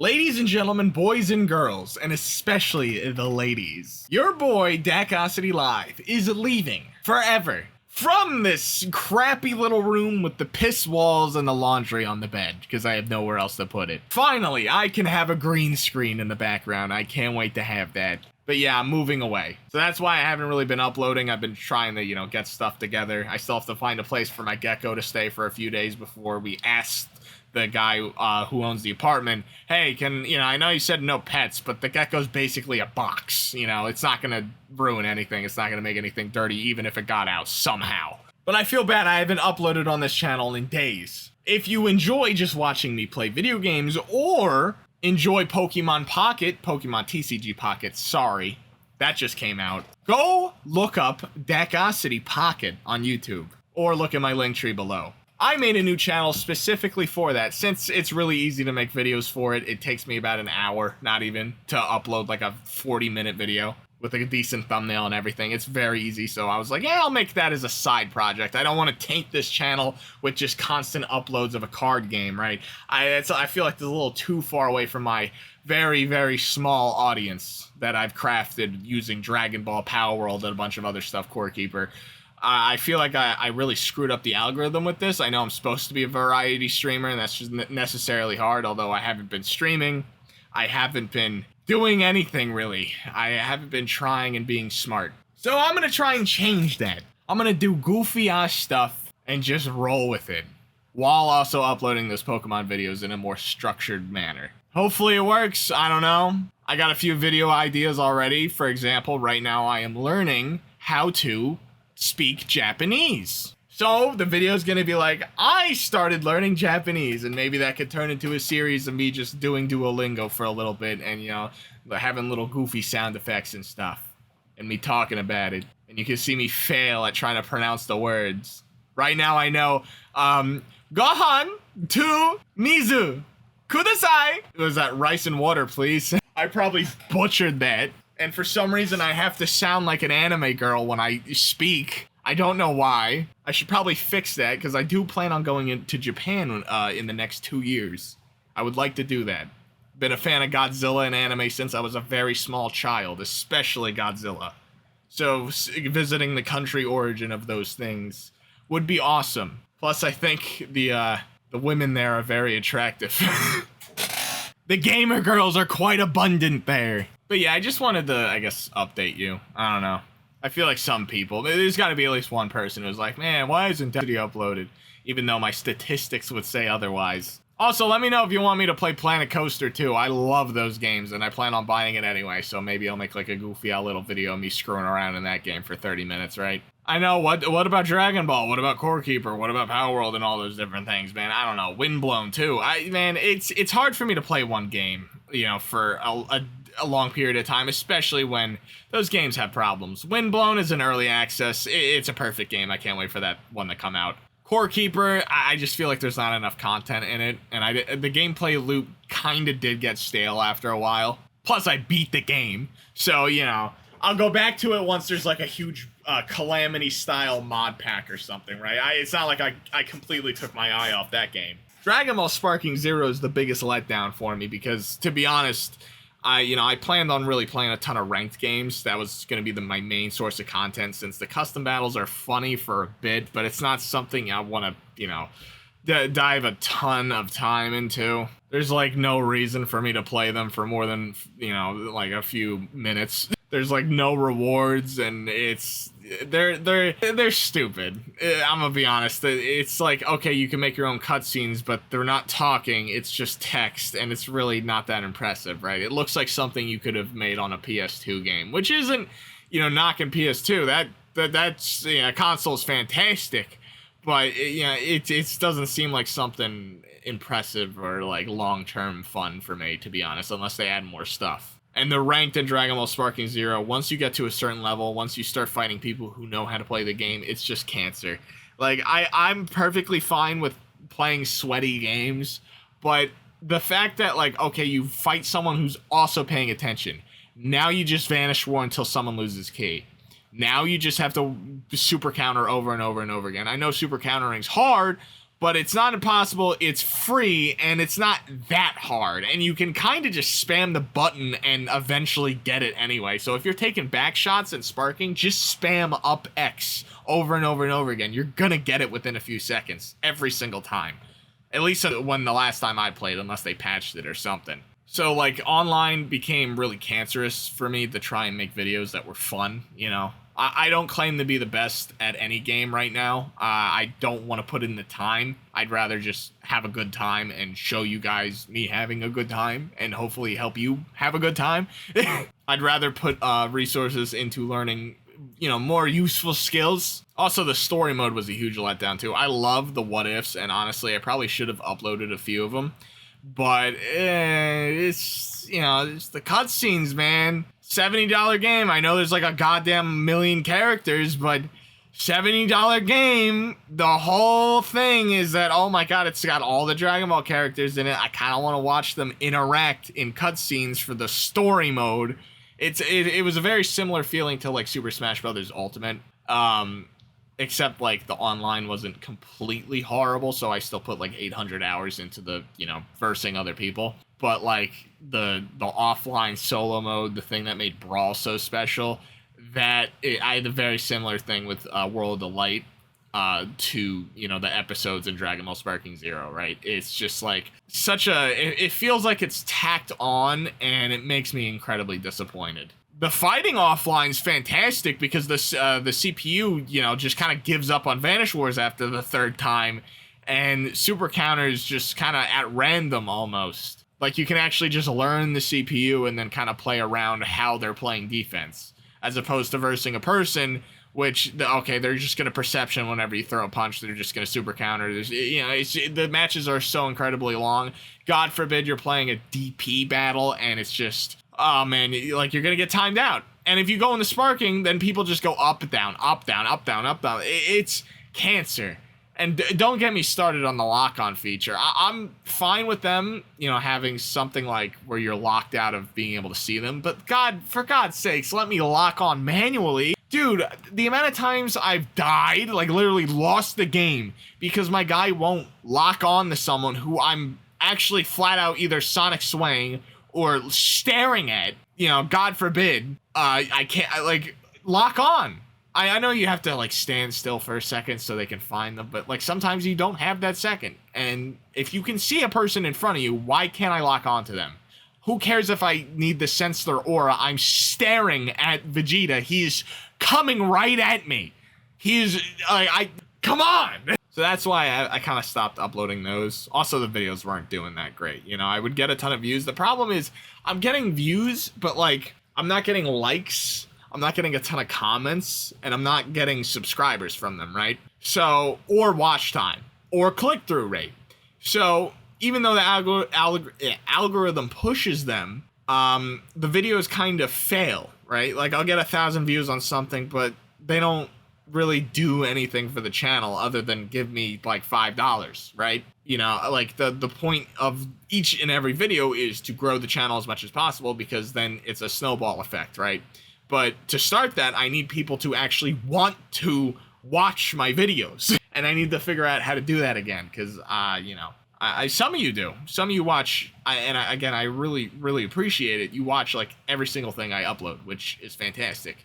Ladies and gentlemen, boys and girls, and especially the ladies, your boy Dakosity Live is leaving forever from this crappy little room with the piss walls and the laundry on the bed because I have nowhere else to put it. Finally, I can have a green screen in the background. I can't wait to have that. But yeah, I'm moving away. So that's why I haven't really been uploading. I've been trying to, get stuff together. I still have to find a place for my gecko to stay for a few days before we asked the guy who owns the apartment, hey, I know you said no pets, but the gecko's basically a box. It's not going to ruin anything. It's not going to make anything dirty, even if it got out somehow. But I feel bad I haven't uploaded on this channel in days. If you enjoy just watching me play video games, or enjoy Pokemon TCG Pocket, sorry, that just came out, go look up Dakosity Pocket on YouTube, or look at my link tree below. I made a new channel specifically for that. Since it's really easy to make videos for it, it takes me about an hour, not even, to upload like a 40-minute video with a decent thumbnail and everything. It's very easy, so I was like, yeah, I'll make that as a side project. I don't want to taint this channel with just constant uploads of a card game, right? I feel like it's a little too far away from my very, very small audience that I've crafted using Dragon Ball, Power World, and a bunch of other stuff, Core Keeper. I feel like I really screwed up the algorithm with this. I know I'm supposed to be a variety streamer, and that's just necessarily hard, although I haven't been streaming. I haven't been doing anything, really. I haven't been trying and being smart. So I'm going to try and change that. I'm going to do goofy-ass stuff and just roll with it, while also uploading those Pokemon videos in a more structured manner. Hopefully it works. I don't know. I got a few video ideas already. For example, right now I am learning how to speak Japanese. So the video is going to be like, I started learning Japanese, and maybe that could turn into a series of me just doing Duolingo for a little bit and, having little goofy sound effects and stuff, and me talking about it. And you can see me fail at trying to pronounce the words. Right now I know, Gohan to Mizu Kudasai. Was that rice and water, please? I probably butchered that. And for some reason, I have to sound like an anime girl when I speak. I don't know why. I should probably fix that, because I do plan on going into Japan in the next 2 years. I would like to do that. Been a fan of Godzilla and anime since I was a very small child, especially Godzilla. So visiting the country origin of those things would be awesome. Plus, I think the women there are very attractive. The gamer girls are quite abundant there. But yeah, I just wanted to, I guess, update you. I don't know. I feel like some people, there's got to be at least one person who's like, man, why isn't Destiny uploaded? Even though my statistics would say otherwise. Also, let me know if you want me to play Planet Coaster 2. I love those games, and I plan on buying it anyway, so maybe I'll make like a goofy little video of me screwing around in that game for 30 minutes, right? I know, what about Dragon Ball? What about Core Keeper? What about Power World and all those different things, man? I don't know. Windblown, too. It's hard for me to play one game, for a long period of time, especially when those games have problems. Windblown is an early access. It's a perfect game. I can't wait for that one to come out. Core Keeper, I just feel like there's not enough content in it, and the gameplay loop kind of did get stale after a while. Plus, I beat the game, so, I'll go back to it once there's like a huge Calamity-style mod pack or something, right? It's not like I completely took my eye off that game. Dragon Ball Sparking Zero is the biggest letdown for me because, to be honest, I planned on really playing a ton of ranked games. That was going to be my main source of content, since the custom battles are funny for a bit, but it's not something I want to, dive a ton of time into. There's like no reason for me to play them for more than, like a few minutes. There's like no rewards, and they're stupid. I'm gonna be honest. It's like, okay, you can make your own cutscenes, but they're not talking. It's just text, and it's really not that impressive, right? It looks like something you could have made on a PS2 game, which isn't, knocking PS2. That's console's fantastic, but it doesn't seem like something impressive or like long-term fun for me, to be honest, unless they add more stuff. And the ranked in Dragon Ball Sparking Zero, once you get to a certain level, once you start fighting people who know how to play the game, it's just cancer. Like, I'm perfectly fine with playing sweaty games, but the fact that, like, okay, you fight someone who's also paying attention. Now you just vanish war until someone loses key. Now you just have to super counter over and over and over again. I know super countering's hard, but it's not impossible, it's free, and it's not that hard, and you can kind of just spam the button and eventually get it anyway. So if you're taking back shots and sparking, just spam up X over and over and over again. You're gonna get it within a few seconds every single time. At least when the last time I played, unless they patched it or something. So, like, online became really cancerous for me to try and make videos that were fun, you know? I don't claim to be the best at any game right now. I don't want to put in the time. I'd rather just have a good time and show you guys me having a good time and hopefully help you have a good time. I'd rather put resources into learning, you know, more useful skills. Also, the story mode was a huge letdown, too. I love the what-ifs, and honestly, I probably should have uploaded a few of them. But it's, you know, it's the cutscenes, man. $70 game. I know there's like a goddamn million characters, but $70 game, the whole thing is that, oh my god, it's got all the Dragon Ball characters in it. I kind of want to watch them interact in cutscenes for the story mode. It was a very similar feeling to like Super Smash Bros. Ultimate, except like the online wasn't completely horrible, so I still put like 800 hours into the, you know, versing other people. But like the offline solo mode, the thing that made Brawl so special, I had a very similar thing with World of Light to, you know, the episodes in Dragon Ball Sparking Zero, right? It's just like it feels like it's tacked on, and it makes me incredibly disappointed. The fighting offline's fantastic because the CPU, you know, just kind of gives up on Vanish Wars after the third time, and super counters just kind of at random almost. Like, you can actually just learn the CPU and then kind of play around how they're playing defense, as opposed to versing a person, which, okay, they're just going to perception whenever you throw a punch, they're just going to super counter. There's, you know, the matches are so incredibly long. God forbid you're playing a DP battle, and it's just, oh man, like, you're going to get timed out. And if you go into sparking, then people just go up, down, up, down, up, down, up, down. It's cancer. And don't get me started on the lock-on feature. I'm fine with them, you know, having something like where you're locked out of being able to see them. But God, for God's sakes, let me lock on manually. Dude, the amount of times I've died, like literally lost the game, because my guy won't lock on to someone who I'm actually flat out either Sonic swaying or staring at, you know, God forbid, I can't, like, lock on. I know you have to, like, stand still for a second so they can find them, but, like, sometimes you don't have that second. And if you can see a person in front of you, why can't I lock onto them? Who cares if I need to sense their aura? I'm staring at Vegeta. He's coming right at me. He's, come on! So that's why I kind of stopped uploading those. Also, the videos weren't doing that great. You know, I would get a ton of views. The problem is, I'm getting views, but, like, I'm not getting likes. I'm not getting a ton of comments, and I'm not getting subscribers from them, right? So, or watch time, or click-through rate. So, even though the algorithm pushes them, the videos kind of fail, right? Like, I'll get 1,000 views on something, but they don't really do anything for the channel other than give me, like, $5, right? You know, like, the point of each and every video is to grow the channel as much as possible, because then it's a snowball effect, right? But to start that, I need people to actually want to watch my videos. And I need to figure out how to do that again, because, you know, some of you do. Some of you watch, again, I really, really appreciate it. You watch, like, every single thing I upload, which is fantastic.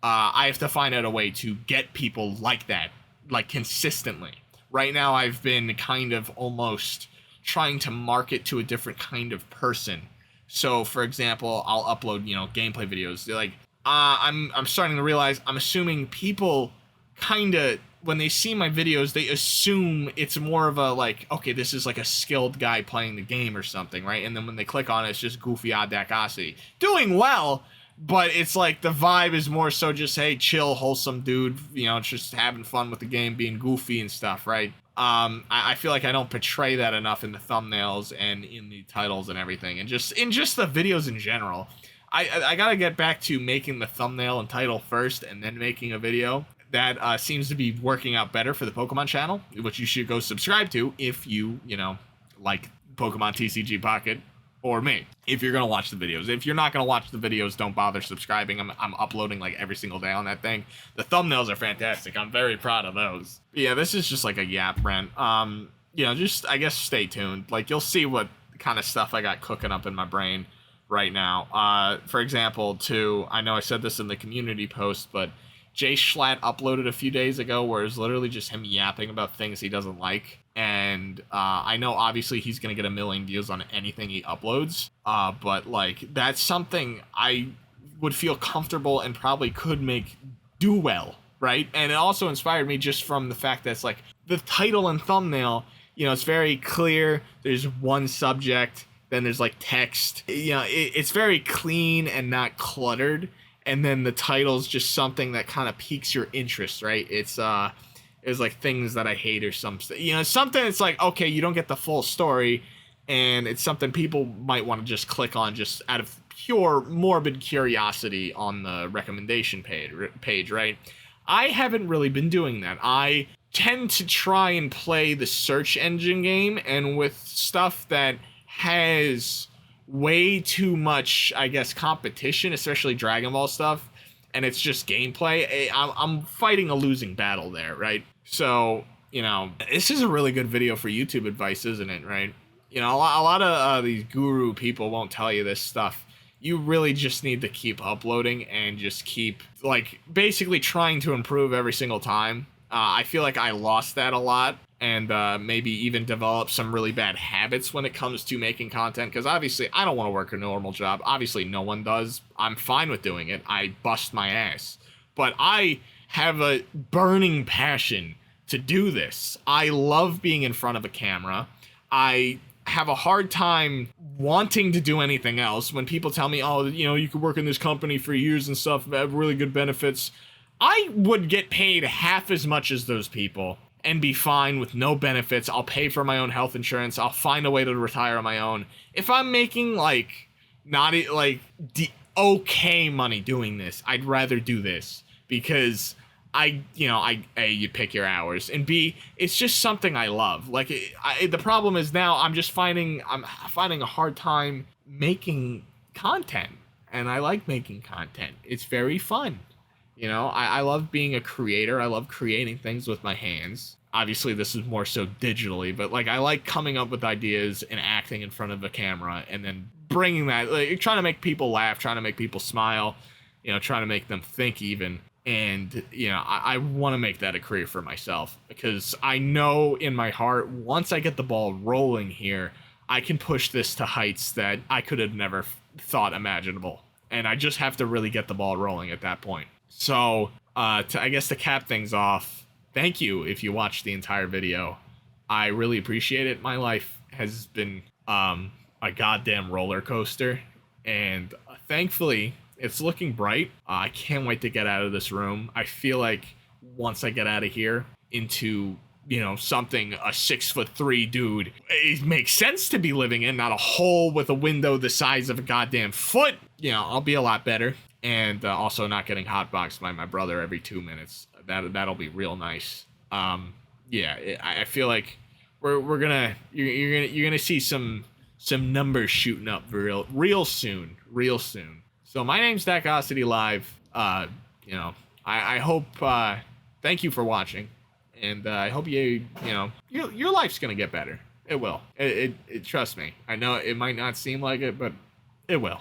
I have to find out a way to get people like that, like, consistently. Right now, I've been kind of almost trying to market to a different kind of person. So, for example, I'll upload, you know, gameplay videos. They're like, I'm starting to realize, I'm assuming people kind of, when they see my videos, they assume it's more of a, like, okay, this is like a skilled guy playing the game or something, right? And then when they click on it, it's just goofy audacity. Doing well, but it's like the vibe is more so just, hey, chill, wholesome dude, you know, just having fun with the game, being goofy and stuff, right? I feel like I don't portray that enough in the thumbnails and in the titles and everything, and just in the videos in general. I gotta get back to making the thumbnail and title first and then making a video. That seems to be working out better for the Pokemon channel, which you should go subscribe to if you know, like Pokemon TCG Pocket or me, if you're gonna watch the videos. If you're not gonna watch the videos, don't bother subscribing. I'm uploading like every single day on that thing. The thumbnails are fantastic. I'm very proud of those. But yeah, this is just like a yap rant. You know, just, I guess, stay tuned. Like, you'll see what kind of stuff I got cooking up in my brain right now. For example, too, I know I said this in the community post, but Jay Schlatt uploaded a few days ago where it's literally just him yapping about things he doesn't like. And I know obviously he's going to get 1 million views on anything he uploads. But like, that's something I would feel comfortable and probably could do well, right? And it also inspired me just from the fact that it's like the title and thumbnail, you know, it's very clear. There's one subject, then there's like text. You know, it's very clean and not cluttered. And then the title's just something that kind of piques your interest, right? It's like things that I hate or something. You know, something that's like, okay, you don't get the full story, and it's something people might want to just click on just out of pure morbid curiosity on the recommendation page, right? I haven't really been doing that. I tend to try and play the search engine game, and with stuff that has way too much, I guess, competition, especially Dragon Ball stuff, and it's just gameplay, I'm fighting a losing battle there, right? So, you know, this is a really good video for YouTube advice, isn't it, right? You know, a lot of these guru people won't tell you this stuff. You really just need to keep uploading and just keep, like, basically trying to improve every single time. I feel like I lost that a lot, and maybe even develop some really bad habits when it comes to making content, because obviously I don't want to work a normal job. Obviously no one does. I'm fine with doing it. I bust my ass. But I have a burning passion to do this. I love being in front of a camera. I have a hard time wanting to do anything else. When people tell me, oh, you know, you could work in this company for years and stuff, have really good benefits, I would get paid half as much as those people and be fine with no benefits. I'll pay for my own health insurance. I'll find a way to retire on my own. If I'm making like not like okay money doing this, I'd rather do this, because you pick your hours, and B, it's just something I love. Like, the problem is now I'm finding a hard time making content, and I like making content. It's very fun. You know, I love being a creator. I love creating things with my hands. Obviously, this is more so digitally, but like, I like coming up with ideas and acting in front of a camera, and then bringing that, like, trying to make people laugh, trying to make people smile, you know, trying to make them think even. And, you know, I want to make that a career for myself, because I know in my heart, once I get the ball rolling here, I can push this to heights that I could have never thought imaginable. And I just have to really get the ball rolling at that point. So, to cap things off, thank you if you watched the entire video. I really appreciate it. My life has been a goddamn roller coaster, and thankfully, it's looking bright. I can't wait to get out of this room. I feel like once I get out of here into, you know, something a 6'3" dude, it makes sense to be living in, not a hole with a window the size of a goddamn foot. You know, I'll be a lot better. And also not getting hotboxed by my brother every 2 minutes. That'll be real nice. Yeah, I feel like you're gonna see some numbers shooting up real soon. So my name's Dakosity Live. You know, I hope. Thank you for watching, and I hope you know your life's gonna get better. It will. It trust me. I know it might not seem like it, but it will.